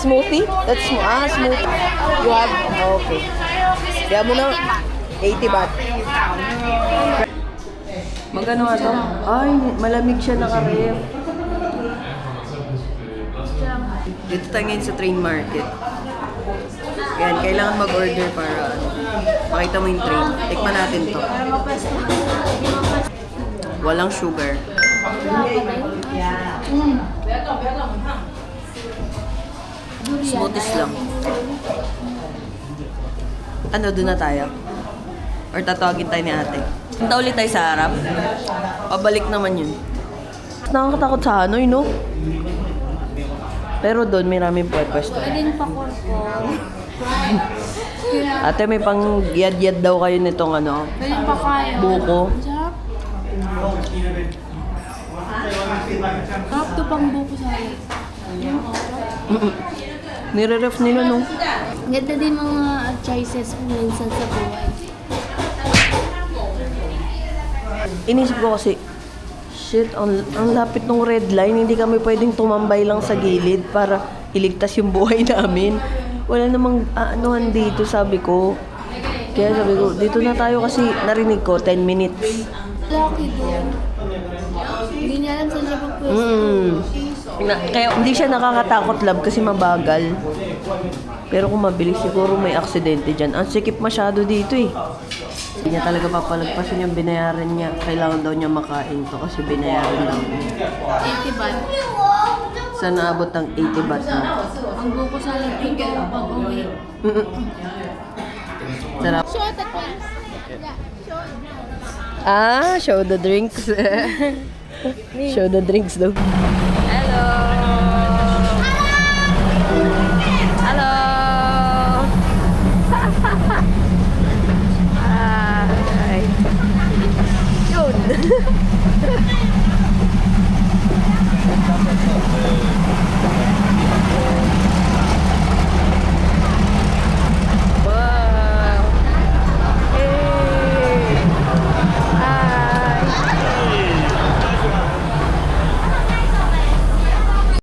Smoothie? That's smoothie. You have? Okay. Kaya mo na 80 baht. Magano nga to? Ay, malamig siya naka-ref. Dito tayo ngayon sa train market. Yan, kailangan mag-order para makita mo yung train. Tikman natin to. Walang sugar. Smoothies lang. Ano, doon na tayo? Or tatawagin tayo ni ate? Punta ulit tayo sa harap. Pabalik naman yun. Nakakatakot sa Hanoi, no? Pero doon may raming pwesto. Pwedeng pakorpor. Ate, may pang yad-yad daw kayo nitong ano? Pwedeng pakayo. Buko. Sarap to pang buko sa akin. Nire-ref nila, no? Ganda din mga choices minsan sa buhay. Inisip ko kasi, shit, ang lapit ng red line, hindi kami pwedeng tumambay lang sa gilid para iligtas yung buhay namin. Wala namang anuhan dito, sabi ko. Kaya sabi ko, dito na tayo kasi narinig ko, 10 minutes. Lucky doon. Hindi niya alam saan siya pagpwesto. Kaya hindi siya nakakatakot lab kasi mabagal. Pero kung mabilis, siguro may aksidente dyan. Ang sikip masyado dito eh. Hindi niya talaga papalagpasin yung binayaran niya. Kailangan daw niya makain to kasi binayaran daw niya. 80 baht. Saan naabot ng 80 baht na? Ang buko sa akin ko pag uwi. Sarap. Show the drinks. Ah, show the drinks. Show the drinks daw. Hello!